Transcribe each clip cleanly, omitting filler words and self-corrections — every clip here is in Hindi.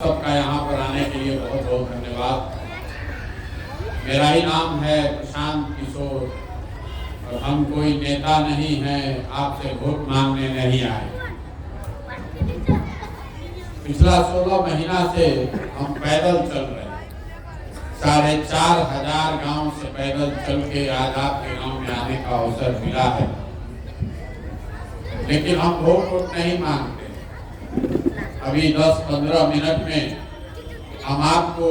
सबका यहाँ पर आने के लिए बहुत बहुत धन्यवाद। मेरा ही नाम है प्रशांत किशोर और हम कोई नेता नहीं हैं, आपसे वोट मांगने नहीं आए। पिछला 16 महीना से हम पैदल चल रहे हैं। 4,500 गांव से पैदल चल के आज आपके गांव में आने का अवसर मिला है, लेकिन हम वोट नहीं मांगते। अभी 10-15 मिनट में हम आपको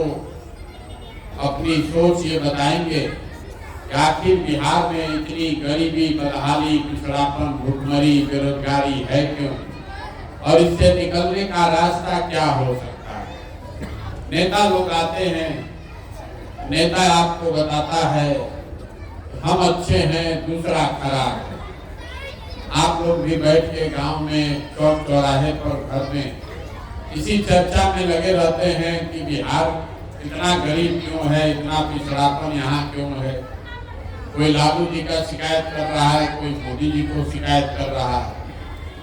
अपनी सोच ये बताएंगे कि आखिर बिहार में इतनी गरीबी, बदहाली, पिछड़ापन, भुखमरी, बेरोजगारी है क्यों, और इससे निकलने का रास्ता क्या हो सकता है। नेता लोग आते हैं, नेता आपको बताता है हम अच्छे हैं, दूसरा खराब है। आप लोग भी बैठ के गांव में, चौक चौराहे पर, घर में इसी चर्चा में लगे रहते हैं कि बिहार इतना गरीब क्यों है, इतना पिछड़ापन यहाँ क्यों है। कोई लालू जी का शिकायत कर रहा है, कोई मोदी जी को शिकायत कर रहा है,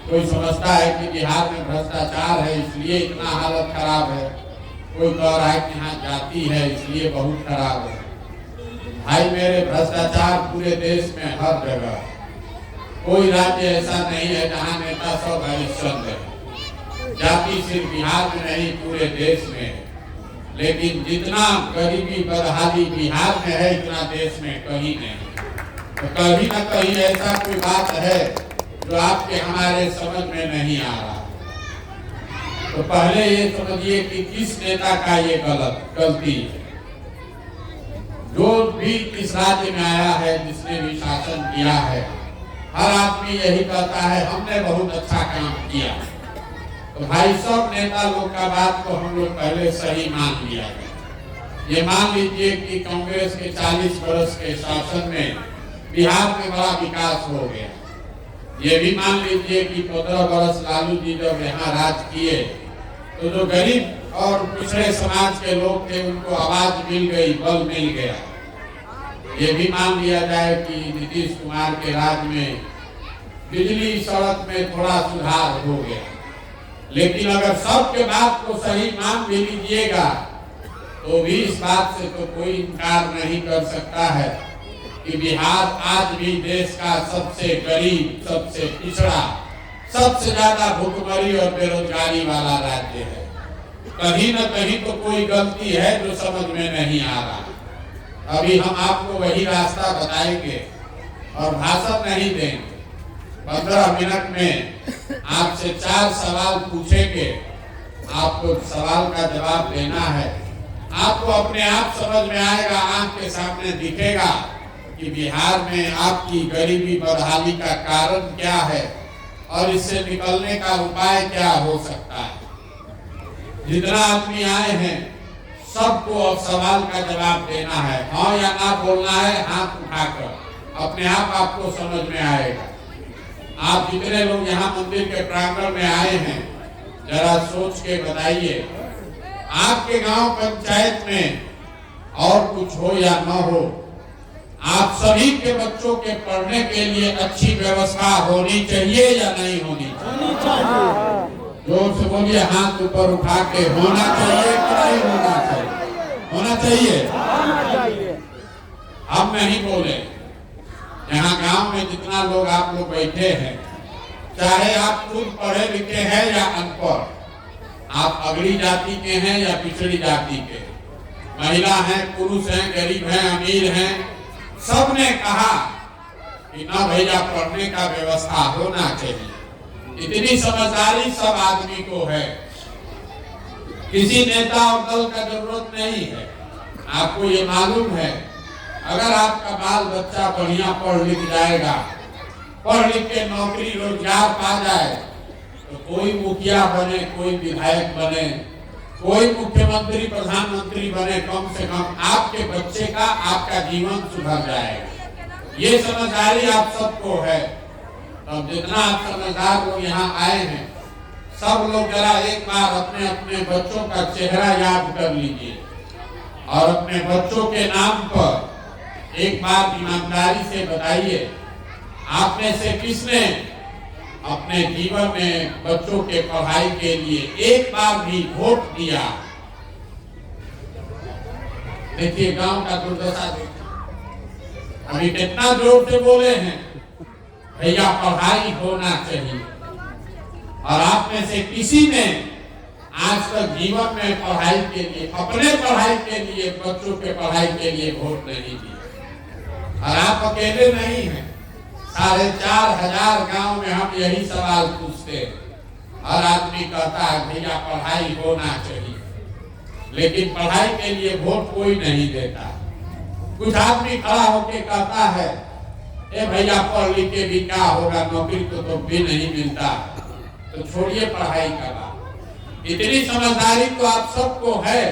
कोई समझता है कि बिहार में भ्रष्टाचार है इसलिए इतना हालत खराब है, कोई कह रहा है कि यहाँ जाति है इसलिए बहुत खराब है। भाई मेरे, भ्रष्टाचार पूरे देश में हर जगह, कोई राज्य ऐसा नहीं है जहाँ नेता सब हरिश्चंद्र है। जाति सिर्फ बिहार में नहीं, पूरे देश में है, लेकिन जितना गरीबी, बदहाली बिहार में है इतना देश में कहीं नहीं। तो कहीं ना कहीं ऐसा कोई बात है जो आपके हमारे समझ में नहीं आ रहा। तो पहले ये समझिए कि किस नेता का ये गलती है। जो भी इस राज्य में आया है, जिसने भी शासन किया है, हर आदमी यही कहता है हमने बहुत अच्छा काम किया। तो भाई, सब नेता लोग का बात को हम लोग पहले सही मान लिया है। ये मान लीजिए कि कांग्रेस के 40 वर्ष के शासन में बिहार में बड़ा विकास हो गया। ये भी मान लीजिए कि 15 वर्ष लालू जी जब यहाँ राज किए तो जो गरीब और पिछड़े समाज के लोग थे उनको आवाज मिल गई, बल मिल गया। ये भी मान लिया जाए कि नीतीश कुमार के राज में बिजली, सड़क में थोड़ा सुधार हो गया। लेकिन अगर सबके बात को सही मान भी लीजिएगा तो भी इस बात से तो कोई इनकार नहीं कर सकता है कि बिहार आज भी देश का सबसे गरीब, सबसे पिछड़ा, सबसे ज्यादा भुखमरी और बेरोजगारी वाला राज्य है। कहीं न कहीं तो कोई गलती है जो समझ में नहीं आ रहा। अभी हम आपको वही रास्ता बताएंगे और भाषण नहीं देंगे। 15 मिनट में आपसे 4 सवाल पूछेंगे, आपको सवाल का जवाब देना है। आपको अपने आप समझ में आएगा, आंख के सामने दिखेगा कि बिहार में आपकी गरीबी, बदहाली का कारण क्या है और इससे निकलने का उपाय क्या हो सकता है। जितना आदमी आए हैं सबको अब सवाल का जवाब देना है, हाँ या ना बोलना है, हाथ उठाकर। अपने आप आपको समझ में आएगा। आप जितने लोग यहाँ मंदिर के प्रांगण में आए हैं, जरा सोच के बताइए, आपके गांव पंचायत में और कुछ हो या न हो, आप सभी के बच्चों के पढ़ने के लिए अच्छी व्यवस्था होनी चाहिए या नहीं होनी चाहिए? जोर से बोलिए, हाथ ऊपर उठा के। होना चाहिए कि नहीं होना चाहिए? होना चाहिए। हम नहीं बोले। यहाँ गांव में जितना लोग आप लोग बैठे हैं, चाहे आप खुद पढ़े लिखे हैं या अनपढ़, आप अगड़ी जाति के हैं या पिछड़ी जाति के, महिला हैं, पुरुष हैं, गरीब हैं, अमीर हैं, सबने कहा कि ना भैया, पढ़ने का व्यवस्था होना चाहिए। इतनी समझदारी सब आदमी को है। किसी नेता और दल का जरूरत नहीं है। आपको ये मालूम है, अगर आपका बाल बच्चा बढ़िया पढ़ लिख जाएगा, पढ़ लिख के नौकरी रोजगार पा जाए, तो कोई मुखिया बने, कोई विधायक बने, कोई मुख्यमंत्री, प्रधानमंत्री बने, कम से कम आपके बच्चे का, आपका जीवन सुधर जाएगा। ये समझदारी आप सबको है। अब जितना आप समझदार लोग यहाँ आए हैं, सब लोग जरा एक बार अपने अपने बच्चों का चेहरा याद कर लीजिए और अपने बच्चों के नाम पर एक बार ईमानदारी से बताइए, आप में से किसने अपने जीवन में बच्चों के पढ़ाई के लिए एक बार भी वोट दिया। देखिए गांव का दुर्दशा देखिए, अभी कितना जोर से बोले हैं भैया पढ़ाई होना चाहिए, और आप में से किसी ने आज तक जीवन में पढ़ाई के लिए, अपने पढ़ाई के लिए, बच्चों के पढ़ाई के लिए वोट नहीं दिया। और आप अकेले नहीं हैं, 4,500 गांव में हम यही सवाल पूछते हैं। हर आदमी कहता है भैया पढ़ाई होना चाहिए, लेकिन पढ़ाई के लिए वोट कोई नहीं देता। कुछ आदमी खड़ा होके कहता है ए भैया पढ़ लिख के भी क्या होगा, नौकरी तो भी नहीं मिलता, तो छोड़िए पढ़ाई का बात। इतनी समझदारी तो आप सबको है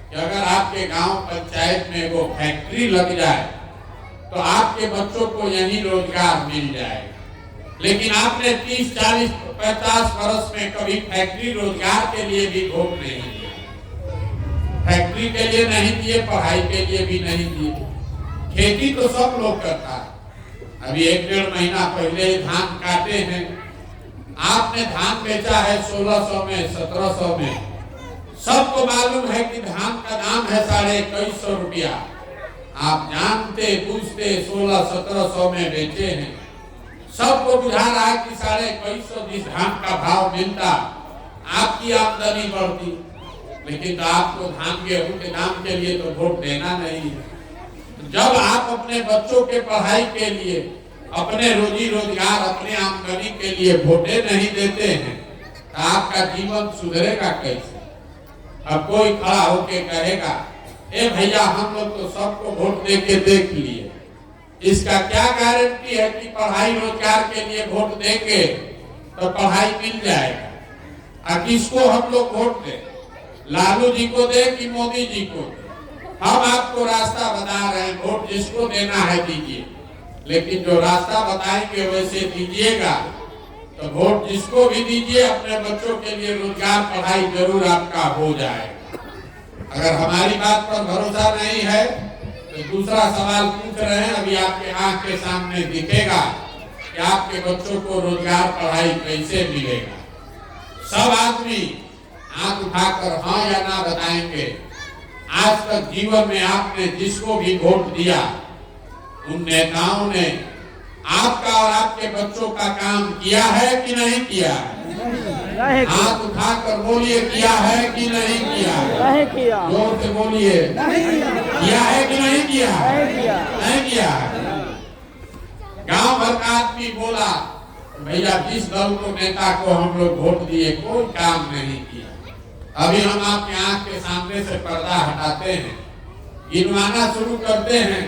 कि अगर आपके गांव पंचायत में वो फैक्ट्री लग जाए तो आपके बच्चों को यही रोजगार मिल जाएगा। लेकिन आपने 30, 40, 50 वर्ष में कभी फैक्ट्री रोजगार के लिए भी वोट नहीं दिया, फैक्ट्री के लिए नहीं दिए, पढ़ाई के लिए भी नहीं दिए। खेती तो सब लोग करता है। अभी 1-1.5 महीना पहले धान काटे हैं, आपने धान बेचा है 1600 में, 1700 में। सबको मालूम है कि धान का दाम है 2150 रुपया। आप जानते पूछते 1600-1700 में बेचे हैं। सबको बुझा रहा है कि 2150 जिस धान का भाव मिलता आपकी आमदनी बढ़ती, लेकिन तो आपको धान गेहूं के दाम के लिए तो वोट देना नहीं है। जब आप अपने बच्चों के पढ़ाई के लिए, अपने रोजी रोजगार, अपने आमदनी के लिए वोटे नहीं देते हैं तो आपका जीवन सुधरेगा कैसे? अब कोई खड़ा होके कहेगा ए भैया हम लोग तो सबको वोट दे के देख लिए, इसका क्या गारंटी है कि पढ़ाई रोजगार के लिए वोट देंगे तो पढ़ाई मिल जाएगा? और किसको हम लोग वोट दें? लालू जी को दे कि मोदी जी को दे? हम आपको रास्ता बता रहे हैं, वोट जिसको देना है दीजिए, लेकिन जो रास्ता बताएंगे वैसे दीजिएगा। तो वोट जिसको भी दीजिए, अपने बच्चों के लिए रोजगार, पढ़ाई जरूर आपका हो जाएगा। अगर हमारी बात पर भरोसा नहीं है तो दूसरा सवाल पूछ रहे हैं, अभी आपके आंख के सामने दिखेगा कि आपके बच्चों को रोजगार, पढ़ाई कैसे मिलेगा। सब आदमी आंख उठाकर हाँ या ना बताएंगे। आज तक जीवन में आपने जिसको भी वोट दिया, उन नेताओं ने आपका और आपके बच्चों का काम किया है कि नहीं किया? हाथ उठाकर बोलिए, किया है कि नहीं किया? नहीं किया। जोर से बोलिए, किया है कि नहीं किया? नहीं किया। गांव भर का आदमी बोला भैया जिस दल को, नेता को हम लोग वोट दिए कोई काम नहीं किया। अभी हम आपके आंख के सामने से पर्दा हटाते हैं, गिनवाना शुरू करते हैं।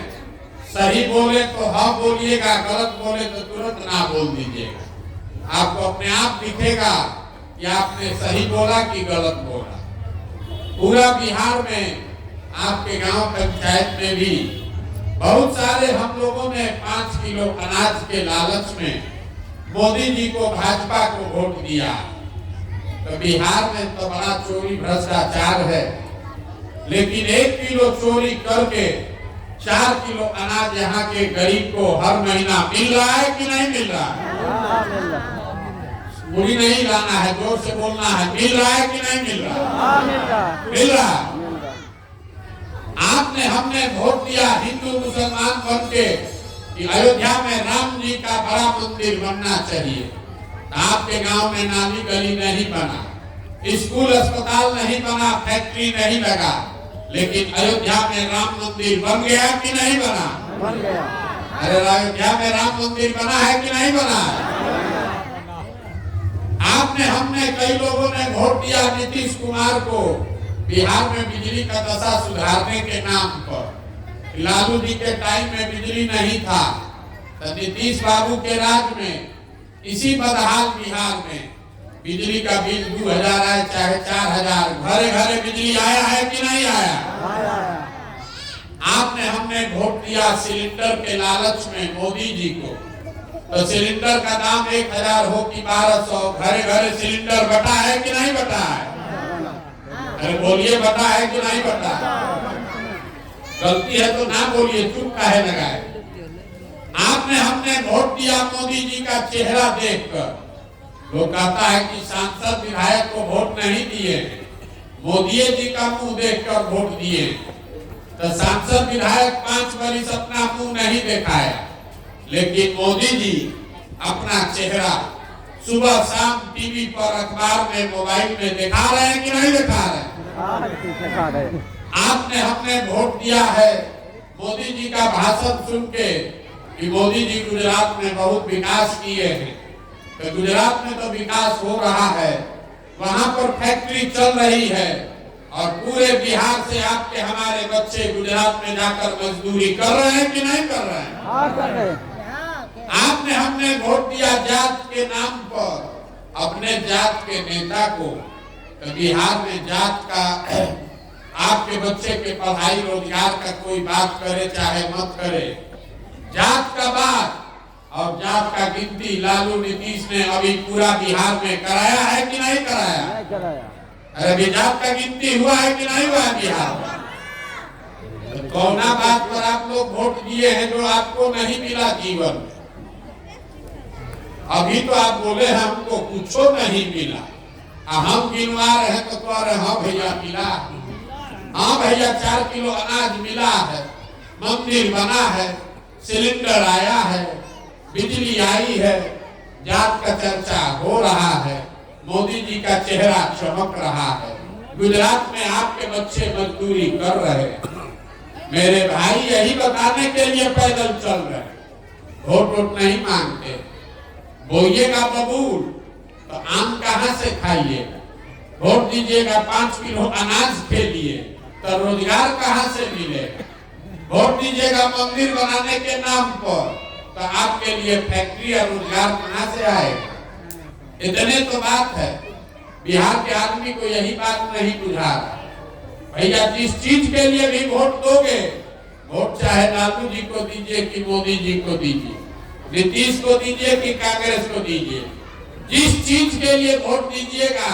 सही बोले तो हाँ बोलिएगा, गलत बोले तो तुरंत ना बोल दीजिएगा। आपको अपने आप दिखेगा कि आपने सही बोला कि गलत बोला। पूरा बिहार में, आपके गांव पंचायत में भी बहुत सारे हम लोगों ने 5 किलो अनाज के लालच में मोदी जी को, भाजपा को वोट दिया। तो बिहार में तो बड़ा चोरी भ्रष्टाचार है, लेकिन 1 किलो चोरी करके 4 किलो अनाज यहाँ के गरीब को हर महीना मिल रहा है कि नहीं मिल रहा है? बुरी नहीं लाना है, जोर से बोलना है, मिल रहा है कि नहीं मिल रहा? मिल रहा। आपने, हमने वोट दिया हिंदू मुसलमान बन के कि अयोध्या में राम जी का बड़ा मंदिर बनना चाहिए। आपके गांव में नाली गली नहीं बना, स्कूल अस्पताल नहीं बना, फैक्ट्री नहीं लगा, लेकिन अयोध्या में राम मंदिर बन गया कि नहीं बना? बन गया। अरे अयोध्या में राम मंदिर बना है कि नहीं बना? आपने, हमने, कई लोगों ने वोट दिया नीतीश कुमार को बिहार में बिजली का दशा सुधारने के नाम पर। लालू जी के टाइम में बिजली नहीं था, तो नीतीश बाबू के राज में इसी बदहाल बिहार में बिजली का बिल 2000 आए चाहे 4000, घरे घरे बिजली आया है कि नहीं आया? आपने, हमने वोट दिया सिलेंडर के लालच में मोदी जी को, तो सिलेंडर का दाम 1000 हो कि 1200, घरे घरे सिलेंडर बटा है कि नहीं बटा है? अरे बोलिए, बटा है कि नहीं बटा? गलती है तो ना बोलिए, चुप काहे लगाए? आपने, हमने वोट दिया मोदी जी का चेहरा देखकर वो कहता है कि सांसद विधायक को वोट नहीं दिए, मोदी जी का मुंह देखकर वोट दिए। तो सांसद विधायक 5 वर्ष अपना मुंह नहीं दिखाया, लेकिन मोदी जी अपना चेहरा सुबह शाम टीवी पर, अखबार में, मोबाइल में दिखा रहे हैं कि नहीं दिखा रहे हैं? आपने हमने वोट दिया है मोदी जी का भाषण सुन के कि मोदी जी गुजरात में बहुत विकास किए हैं। तो गुजरात में तो विकास हो रहा है, वहां पर फैक्ट्री चल रही है और पूरे बिहार से आपके हमारे बच्चे गुजरात में जाकर मजदूरी कर रहे हैं कि नहीं कर रहे हैं? हाँ, कर रहे हैं। आपने हमने वोट दिया जात के नाम पर अपने जात के नेता को। तो बिहार में जात का, आपके बच्चे के पढ़ाई रोजगार का कोई बात करे चाहे मत करे, जात का बात और जात का गिनती लालू नीतीश ने अभी पूरा बिहार में कराया है कि नहीं कराया? नहीं कराया। अरे अभी जात का गिनती हुआ है कि नहीं हुआ बिहार में? तो कौना बात पर आप लोग वोट दिए हैं जो आपको नहीं मिला जीवन में? अभी तो आप बोले हमको कुछ नहीं मिला, हम गिनवा रहे तो कह रहे हाँ भैया मिला, हाँ भैया 4 किलो अनाज मिला है, मंदिर बना है, सिलेंडर आया है, बिजली आई है, जात का चर्चा हो रहा है, मोदी जी का चेहरा चमक रहा है, गुजरात में आपके बच्चे मजदूरी कर रहे हैं। मेरे भाई यही बताने के लिए पैदल चल रहे हैं, वोट नहीं मांगते। बोइएगा बबूल तो आम कहाँ से खाइएगा? वोट दीजिएगा 5 किलो अनाज के लिए तो रोजगार कहाँ से मिलेगा? वोट दीजिएगा मंदिर बनाने के नाम पर तो आपके लिए फैक्ट्री और रोजगार कहाँ से आएगा? इतने तो बात है। बिहार के आदमी को यही बात नहीं बुझा रहा। भैया जिस चीज के लिए भी वोट दोगे, वोट चाहे लालू जी को दीजिए कि मोदी जी को दीजिए, नीतीश को दीजिए कि कांग्रेस को दीजिए, जिस चीज के लिए वोट दीजिएगा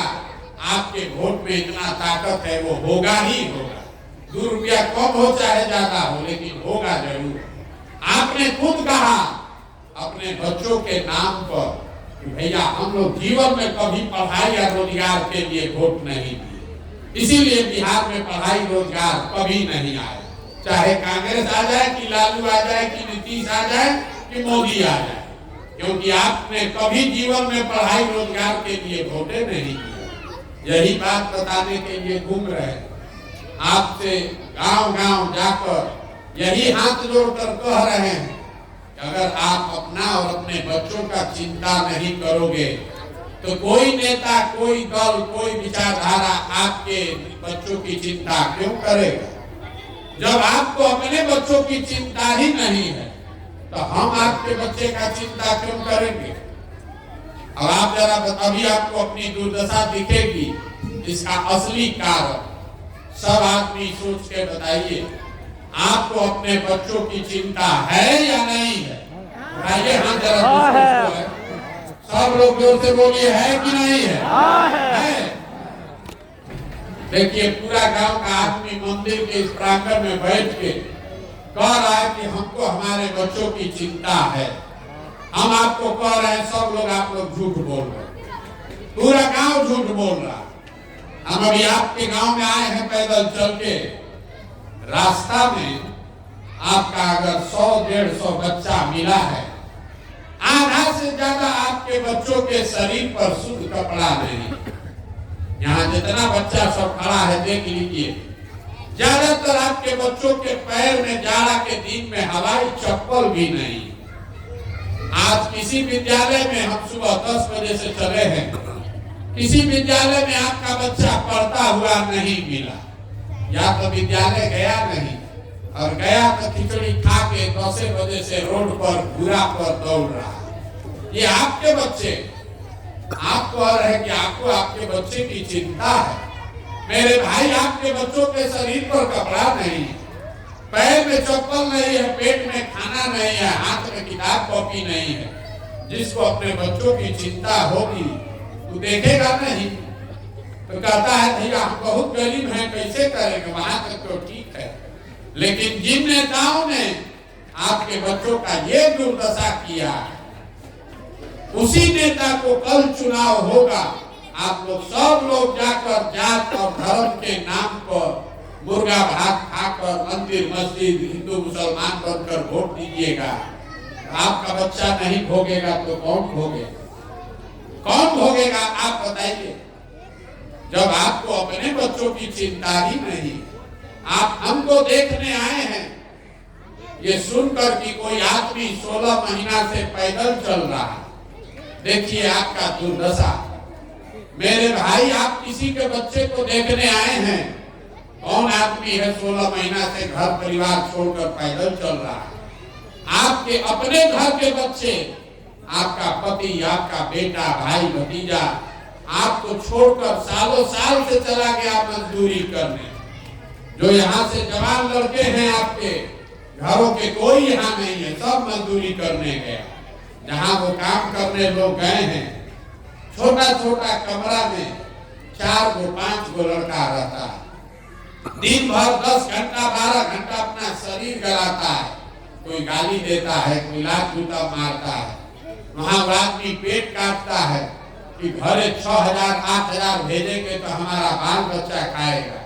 आपके वोट में इतना ताकत है, वो होगा ही होगा। 2 रुपया कम हो चाहे ज्यादा हो, लेकिन होगा जरूर। आपने खुद कहा अपने बच्चों के नाम पर कि भैया हम लोग जीवन में कभी पढ़ाई या रोजगार के लिए वोट नहीं दिए, इसीलिए बिहार में पढ़ाई रोजगार कभी नहीं आया, चाहे कांग्रेस आ जाए कि लालू आ जाए कि नीतीश आ जाए कि मोदी आ जाए, क्योंकि आपने कभी जीवन में पढ़ाई रोजगार के लिए वोटे नहीं दिए। यही बात बताने के लिए घूम रहे हैं, आपसे गांव-गांव जाकर यही हाथ जोड़कर कह रहे हैं कि अगर आप अपना और अपने बच्चों का चिंता नहीं करोगे तो कोई नेता, कोई दल, कोई विचारधारा आपके बच्चों की चिंता क्यों करेगा? जब आपको अपने बच्चों की चिंता ही नहीं है तो हम आपके बच्चे का चिंता क्यों करेंगे? अब आप जरा अभी आपको अपनी दुर्दशा दिखेगी, इसका असली कारण सब आदमी सोच के बताइए। आपको अपने बच्चों की चिंता है या नहीं है? बताइए हाँ जरा, है। सब लोग जोर से बोलिए है कि नहीं है? है। देखिए पूरा गांव का आदमी मंदिर के इस प्रांगण में बैठ के कह रहा है कि हमको हमारे बच्चों की चिंता है। हम आपको कह रहे हैं सब लोग, आप लोग झूठ बोल रहे हैं, पूरा गांव झूठ बोल रहा है। हम अभी आपके गांव में आए हैं पैदल चल के, रास्ता में आपका अगर 100-150 बच्चा मिला है, आधा से ज्यादा आपके बच्चों के शरीर पर शुद्ध कपड़ा नहीं। यहाँ जितना बच्चा सब खड़ा है देख लीजिए, ज्यादातर आपके बच्चों के पैर में जाड़ा के दिन में हवाई चप्पल भी नहीं। आज किसी विद्यालय में हम सुबह 10 बजे से चले हैं, किसी विद्यालय में आपका बच्चा पढ़ता हुआ नहीं मिला, या तो विद्यालय गया नहीं और गया तो खिचड़ी खा के 10 बजे से रोड पर घूरा पर दौड़ रहा। ये आपके बच्चे, आप कह रहे हैं कि आपको आपके बच्चे की चिंता है। मेरे भाई आपके बच्चों के शरीर पर कपड़ा नहीं, पैर में चप्पल नहीं है, पेट में खाना नहीं है, हाथ में किताब कॉपी नहीं है। जिसको अपने बच्चों की चिंता होगी तो देखेगा नहीं, तो कहता है भैया हम बहुत गरीब हैं, कैसे करेंगे? वहां तक तो ठीक है, लेकिन जिन नेताओं ने आपके बच्चों का ये दुर्दशा किया, उसी नेता को कल चुनाव होगा। आप लोग सब लोग जाकर जात और धर्म के नाम पर मुर्गा भात खाकर मंदिर मस्जिद हिंदू मुसलमान बनकर वोट दीजिएगा। आपका बच्चा नहीं भोगेगा तो कौन भोगेगा? कौन भोगेगा आप बताइए। जब आपको अपने बच्चों की चिंता ही नहीं, आप हमको देखने आए हैं ये सुनकर कि कोई आदमी 16 महीना से पैदल चल रहा है। देखिए आपका दुर्दशा। मेरे भाई, आप किसी के बच्चे को देखने आए हैं? कौन आदमी है 16 महीना से घर परिवार छोड़कर पैदल चल रहा है? आपके अपने घर के बच्चे, आपका पति, आपका बेटा, भाई, भतीजा आपको छोड़कर सालों साल से चला गया मजदूरी करने। जो यहाँ से जवान लड़के हैं आपके घरों के, कोई यहाँ नहीं है, सब मजदूरी करने गया। जहाँ वो काम करने लोग गए हैं, छोटा छोटा कमरा में 4 गो 5 गो लड़का रहता है। दिन भर 10 घंटा 12 घंटा अपना शरीर गलाता है। कोई गाली देता है, कोई लात जूता मारता है। वहाँ आदमी पेट काटता है कि घरे 6000 8000 भेजेंगे तो हमारा बाल बच्चा खाएगा।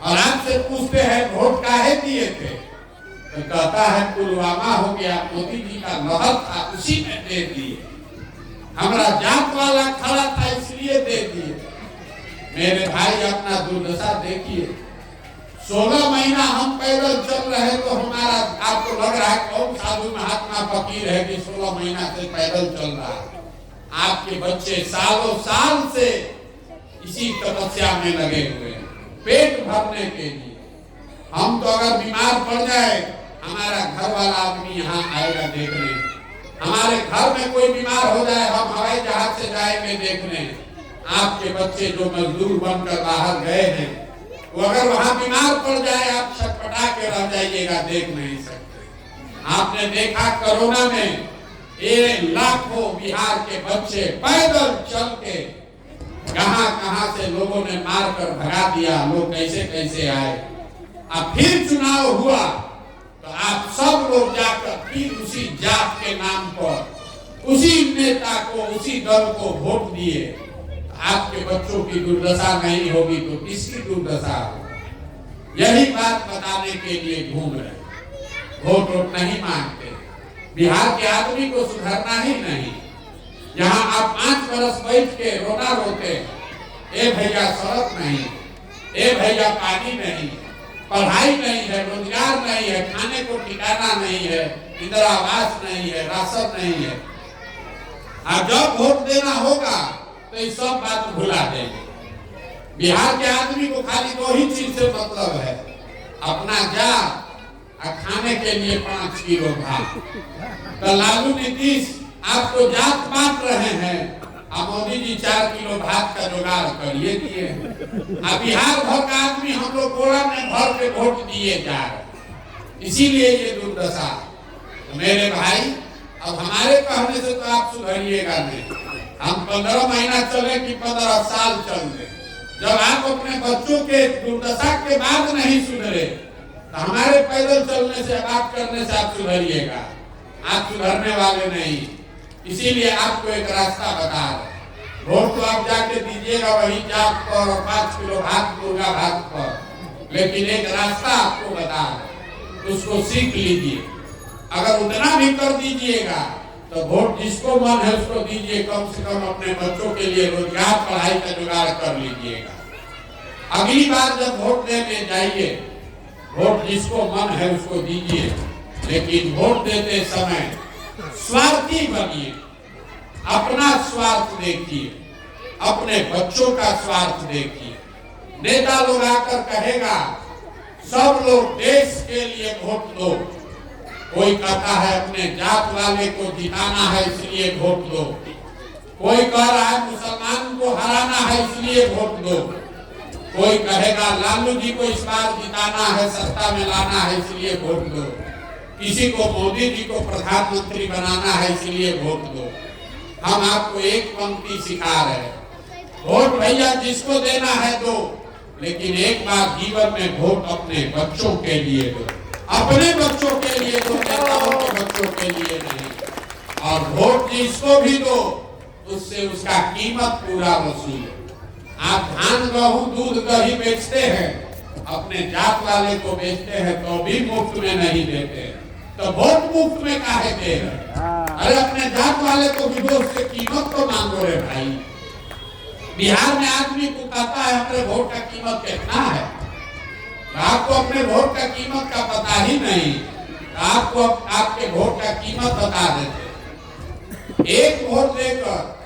और आपसे पूछते हैं वोट काहे दिए थे, तो कहता है पुलवामा हो गया, मोदी जी का लहर था उसी में दे दिए। हमारा जात वाला खड़ा था इसलिए दे दिए। मेरे भाई, अपना दुर्दशा देखिए। 16 महीना हम पैदल चल रहे तो हमारा, आपको लग रहा है कौन साधु महात्मा फकीर है कि 16 महीना से पैदल चल रहा है? आपके बच्चे सालों साल से इसी तपस्या में लगे हुए हैं, पेट भरने के लिए। हम तो अगर बीमार पड़ जाए, हमारा घर वाला आदमी यहाँ आएगा देखने। हमारे घर में कोई बीमार हो जाए, हम हवाई जहाज से जाएंगे देखने। आपके बच्चे जो मजदूर बनकर बाहर गए हैं, वो अगर वहां बीमार पड़ जाए, आप छटपटा के रह जाइएगा, देख नहीं सकते। आपने देखा कोरोना में ये लाखों बिहार के बच्चे पैदल चल के कहां से लोगों ने मार कर भगा दिया। लोग कैसे कैसे आए। अब फिर चुनाव हुआ तो आप सब लोग जाकर फिर उसी जात के नाम पर उसी नेता को, उसी दल को वोट दिए। आपके बच्चों की दुर्दशा नहीं होगी तो किसकी दुर्दशा होगी? यही बात बताने के लिए घूम रहे। वोट नहीं मांगते। बिहार के आदमी को सुधरना ही नहीं। यहाँ आप 5 बरस बैठ के रोना रोते, ए भैया सड़क नहीं, ए भैया पानी नहीं, पढ़ाई नहीं है, रोजगार नहीं है, खाने को ठिकाना नहीं है, इंदिरा आवास नहीं है, राशन नहीं है। और जब वोट देना होगा तो ये सब बात भुला देंगे। बिहार के आदमी को खाली 2 ही चीज से मतलब है, अपना जा और खाने के लिए 5 किलो भात। तो लालू नीतीश आपको जात बांट रहे हैं, अब मोदी जी 4 किलो भात का जुगाड़ करिए दिए। अब बिहार भर का आदमी हम लोग बोरा में भर के वोट दिए जा रहे, इसीलिए ये दुर्दशा। तो मेरे भाई, अब हमारे कहने से तो आप सुधरिएगा नहीं। हम 15 महीना चले कि 15 साल चल रहे, जब आप अपने बच्चों के दुर्दशा के बाद नहीं सुधरे तो हमारे पैदल चलने से, बात करने से आप सुधरिएगा। आप सुधरने वाले नहीं। इसीलिए आपको एक रास्ता बता रहे। वोट तो आप जाके दीजिएगा वही जात पर और 5 किलो भात, मुर्गा भात पर, लेकिन एक रास्ता आपको बता रहे, उसको सीख लीजिए। अगर उतना भी कर दीजिएगा तो वोट जिसको मन है उसको दीजिए। कम से कम अपने बच्चों के लिए रोजगार, पढ़ाई का जुगाड़ कर लीजिएगा। अगली बार जब वोट देने जाइए, वोट जिसको मन है उसको दीजिए, लेकिन वोट देते समय स्वार्थी बनिए। अपना स्वार्थ देखिए, अपने बच्चों का स्वार्थ देखिए। नेता लोग आकर कहेगा सब लोग देश के लिए वोट दो, कोई कहता है अपने जात वाले को जिताना है इसलिए वोट दो, कोई कह रहा है मुसलमान को हराना है इसलिए वोट दो, कोई कहेगा लालू जी को इस बार जिताना है, सत्ता में लाना है इसलिए वोट दो, किसी को मोदी जी को प्रधानमंत्री बनाना है इसलिए वोट दो। हम आपको एक पंक्ति सिखा रहे हैं, वोट भैया जिसको देना है दो, लेकिन एक बार जीवन में वोट अपने बच्चों के लिए दो, अपने बच्चों के लिए दो, नेताओं के बच्चों के लिए नहीं। और वोट जिसको भी दो उससे उसका कीमत पूरा वसूल। आप धान गेहूं दूध दही बेचते हैं, अपने जात वाले को बेचते हैं तो भी मुफ्त में नहीं देते, तो वोट मुफ्त में काहे दे रहे? अरे अपने जात वाले को भी दो, उससे कीमत तो मांगो रे भाई। बिहार में आदमी को कहता है अपने वोट का कीमत कितना है, आपको अपने वोट का कीमत का पता ही नहीं, आपको आपके वोट का कीमत बता देते। एक वोट देकर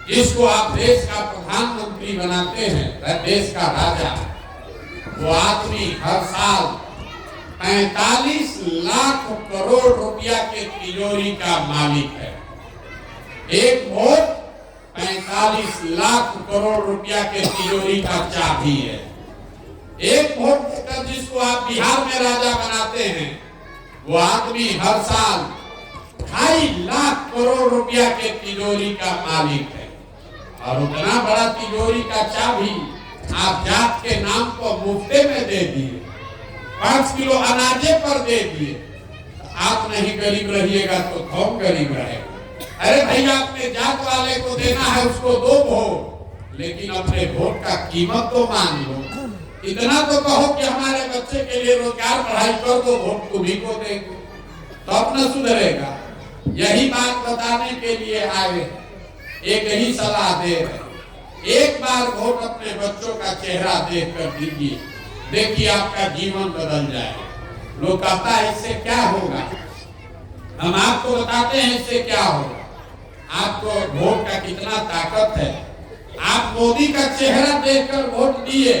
जिसको आप देश का प्रधानमंत्री बनाते हैं, देश का राजा, वो आदमी हर साल 45 लाख करोड़ रुपया के तिजोरी का मालिक है। एक वोट 45 लाख करोड़ रुपया के तिजोरी का चाबी है। एक वोट देकर जिसको आप बिहार में राजा बनाते हैं, वो आदमी हर साल 2.5 लाख करोड़ रुपया के तिजोरी का मालिक है। और उतना बड़ा तिजोरी का चाबी आप जात के नाम पर मुफ्ते में दे दिए, 5 किलो अनाजे पर दे दिए। आप नहीं गरीब रहिएगा तो कौन गरीब रहेगा? अरे भैया अपने जात वाले को देना है उसको दो वोट, लेकिन अपने वोट का कीमत तो मान लो। इतना तो कहो कि हमारे बच्चे के लिए रोजगार पढ़ाई कर दो, वोट तुम्ही को देंगे तो अपना सुधरेगा। यही बात बताने के लिए आए, एक ही सलाह दे रहे, एक बार वोट अपने बच्चों का चेहरा देख कर दीजिए, देखिए आपका जीवन बदल जाएगा। लोग कहता है इससे क्या होगा, हम आपको बताते हैं इससे क्या होगा। आपको वोट का कितना ताकत है। आप मोदी का चेहरा देखकर वोट दिए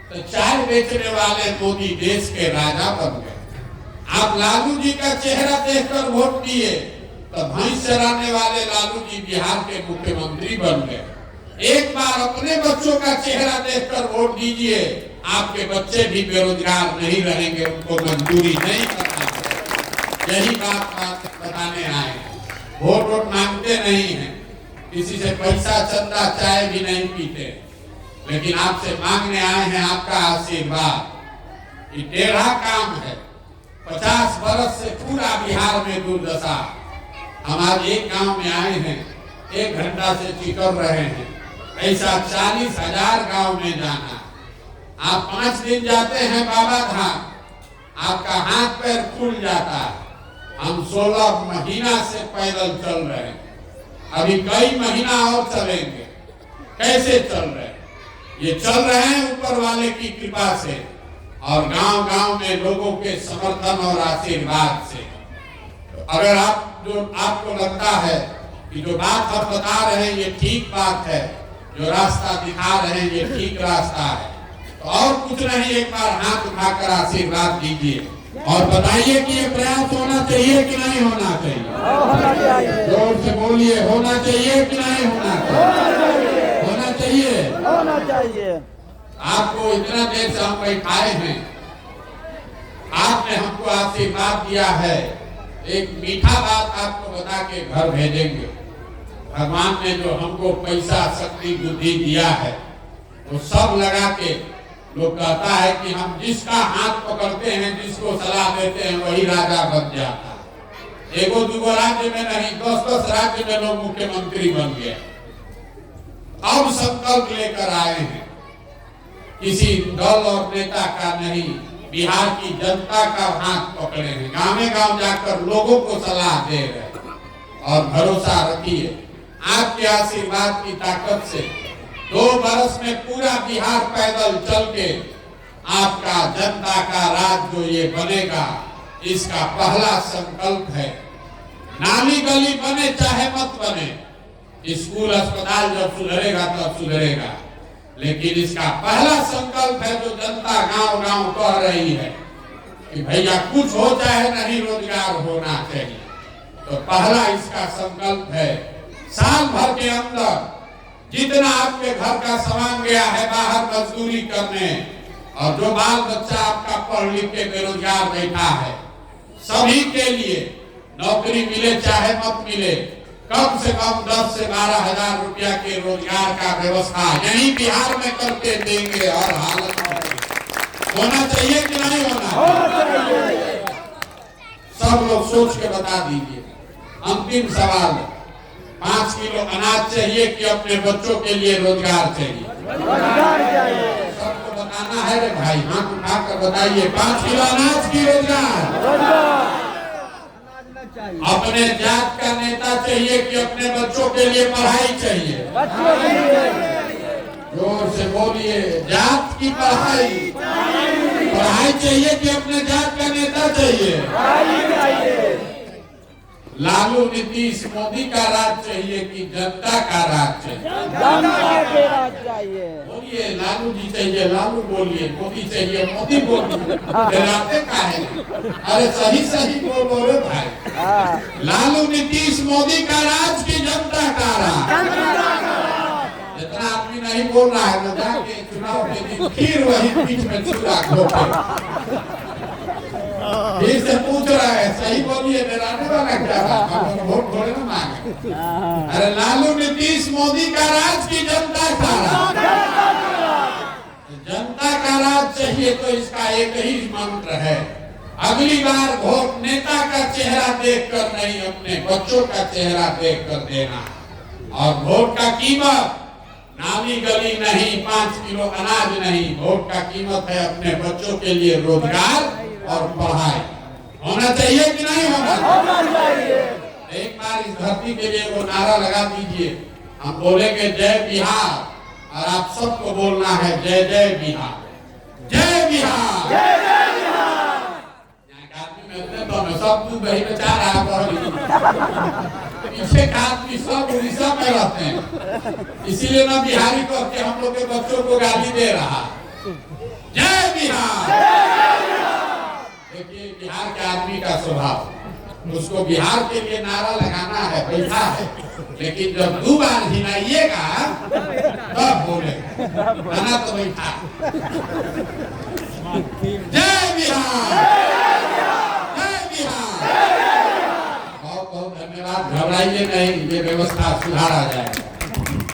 तो चाय बेचने वाले मोदी देश के राजा बन गए। आप लालू जी का चेहरा देखकर वोट दिए तो भैंस चराने वाले लालू जी बिहार के मुख्यमंत्री बन गए। एक बार अपने बच्चों का चेहरा देखकर वोट दीजिए, आपके बच्चे भी बेरोजगार नहीं रहेंगे, उनको मजदूरी नहीं करना पड़ेगा। यही बात बताने आए। वोट मांगते नहीं हैं, किसी से पैसा चंदा चाय भी नहीं पीते, लेकिन आपसे मांगने आए हैं आपका आशीर्वाद। ये टेढ़ा काम है। 50 बरस से पूरा बिहार में दुर्दशा। हम आज एक गांव में आए हैं, 1 घंटा से टिकर रहे हैं। ऐसा 40,000 गांव में जाना। आप 5 दिन जाते हैं बाबा धाम, आपका हाथ पैर फूल जाता है। हम 16 महीना से पैदल चल रहे हैं, अभी कई महीना और चलेंगे। कैसे चल रहे हैं? ये चल रहे हैं ऊपर वाले की कृपा से और गांव-गांव में लोगों के समर्थन और आशीर्वाद से। अगर आपको लगता है कि जो बात हम बता रहे हैं ये ठीक बात है, जो रास्ता दिखा रहे हैं ये ठीक रास्ता है, तो और कुछ नहीं, एक बार हाथ उठाकर आशीर्वाद दीजिए और बताइए कि ये प्रयास होना चाहिए कि नहीं होना चाहिए। जोर से बोलिए, होना चाहिए कि नहीं होना चाहिए? होना चाहिए, होना चाहिए। आपको इतना देर से हम बैठाए हैं, आपने हमको आशीर्वाद दिया है। एक मीठा बात आपको बता के घर भेजेंगे। भगवान ने जो हमको पैसा शक्ति बुद्धि दिया है वो सब लगा के, लोग कहता है कि हम जिसका हाथ पकड़ते हैं, जिसको सलाह देते हैं, वही राजा बन जाता है। एगो दूगो राज्य में नहीं, 10-10 राज्य में लोग मुख्यमंत्री बन गए। अब संकल्प लेकर आए हैं, किसी दल और नेता का नहीं, बिहार की जनता का हाथ पकड़े हैं। गांव-गांव जाकर लोगों को सलाह दे रहे हैं और भरोसा रखिए आपके आशीर्वाद की ताकत से 2 बरस में पूरा बिहार पैदल चल के आपका जनता का राज जो ये बनेगा, इसका पहला संकल्प है। नाली गली बने चाहे मत बने, स्कूल अस्पताल जब सुधरेगा तब सुधरेगा, लेकिन इसका पहला संकल्प है जो जनता गांव-गांव कह रही है कि भैया कुछ हो चाहे नहीं, रोजगार होना चाहिए। तो पहला इसका संकल्प है, साल भर के अंदर जितना आपके घर का सामान गया है बाहर मजदूरी करने, और जो बाल बच्चा आपका पढ़ लिख के बेरोजगार बैठा है, सभी के लिए नौकरी मिले चाहे मत मिले, कम से कम 10 से 12 हजार रुपया के रोजगार का व्यवस्था यही बिहार में करके देंगे। और हालत होना चाहिए कि नहीं होना चाहिए? सब लोग सोच के बता दीजिए। अंतिम सवाल, 5 किलो अनाज चाहिए कि अपने बच्चों के लिए रोजगार चाहिए? सबको बताना है रे भाई, हाथ उठाकर बताइए, 5 किलो अनाज की रोजगार? अपने जात का नेता चाहिए कि अपने बच्चों के लिए पढ़ाई चाहिए? जोर से बोलिए, जात की पढ़ाई चाहिए कि अपने जात का नेता चाहिए? लालू नीतीश मोदी का राज चाहिए कि जनता का राज चाहिए? बोलिए, लालू जी चाहिए, लालू बोलिए, मोदी चाहिए, मोदी बोलिए, डराते का है? अरे सही बोलो रे भाई। लालू नीतीश मोदी का राज की जनता का राज? जितना आदमी नहीं बोल रहा है ना, जाके चुनाव के दिन फिर वही बीच में चूल्हा घोटे। फिर से पूछ रहा है, सही बोलिए, डराने वाला क्या है? हम वोट थोड़े ना मांगे। अरे लालू नीतीश मोदी का राज की जनता का राज? जनता का राज चाहिए तो इसका एक ही मंत्र है, अगली बार वोट नेता का चेहरा देखकर नहीं, अपने बच्चों का चेहरा देखकर देना। और वोट का कीमत नाली गली नहीं, 5 किलो अनाज नहीं, वोट का कीमत है अपने बच्चों के लिए रोजगार और पढ़ाई। होना चाहिए कि नहीं होना चाहिए? एक बार इस धरती के लिए वो नारा लगा दीजिए, हम बोलेंगे जय बिहार, और आप सबको बोलना है जय जय बिहार, जय बिहार, जय जय बिहार। यहाँ आदमी मिलते तो हमें सब दूध दही में चाह रहा है, पीछे का आदमी सब उड़ीसा में रहते हैं, इसीलिए ना बिहारी कह के हम लोग के बच्चों को गाली दे रहा। जय बिहार। देखिए, बिहार के आदमी का स्वभाव, उसको बिहार के लिए नारा लगाना है, बैठा है, लेकिन जब 2 बार हिलाइएगा तब बोलेगा, गाना तो बैठा। जय बिहार, जय बिहार। बहुत बहुत धन्यवाद। घबराइए नहीं, ये व्यवस्था सुधारा जाएगा।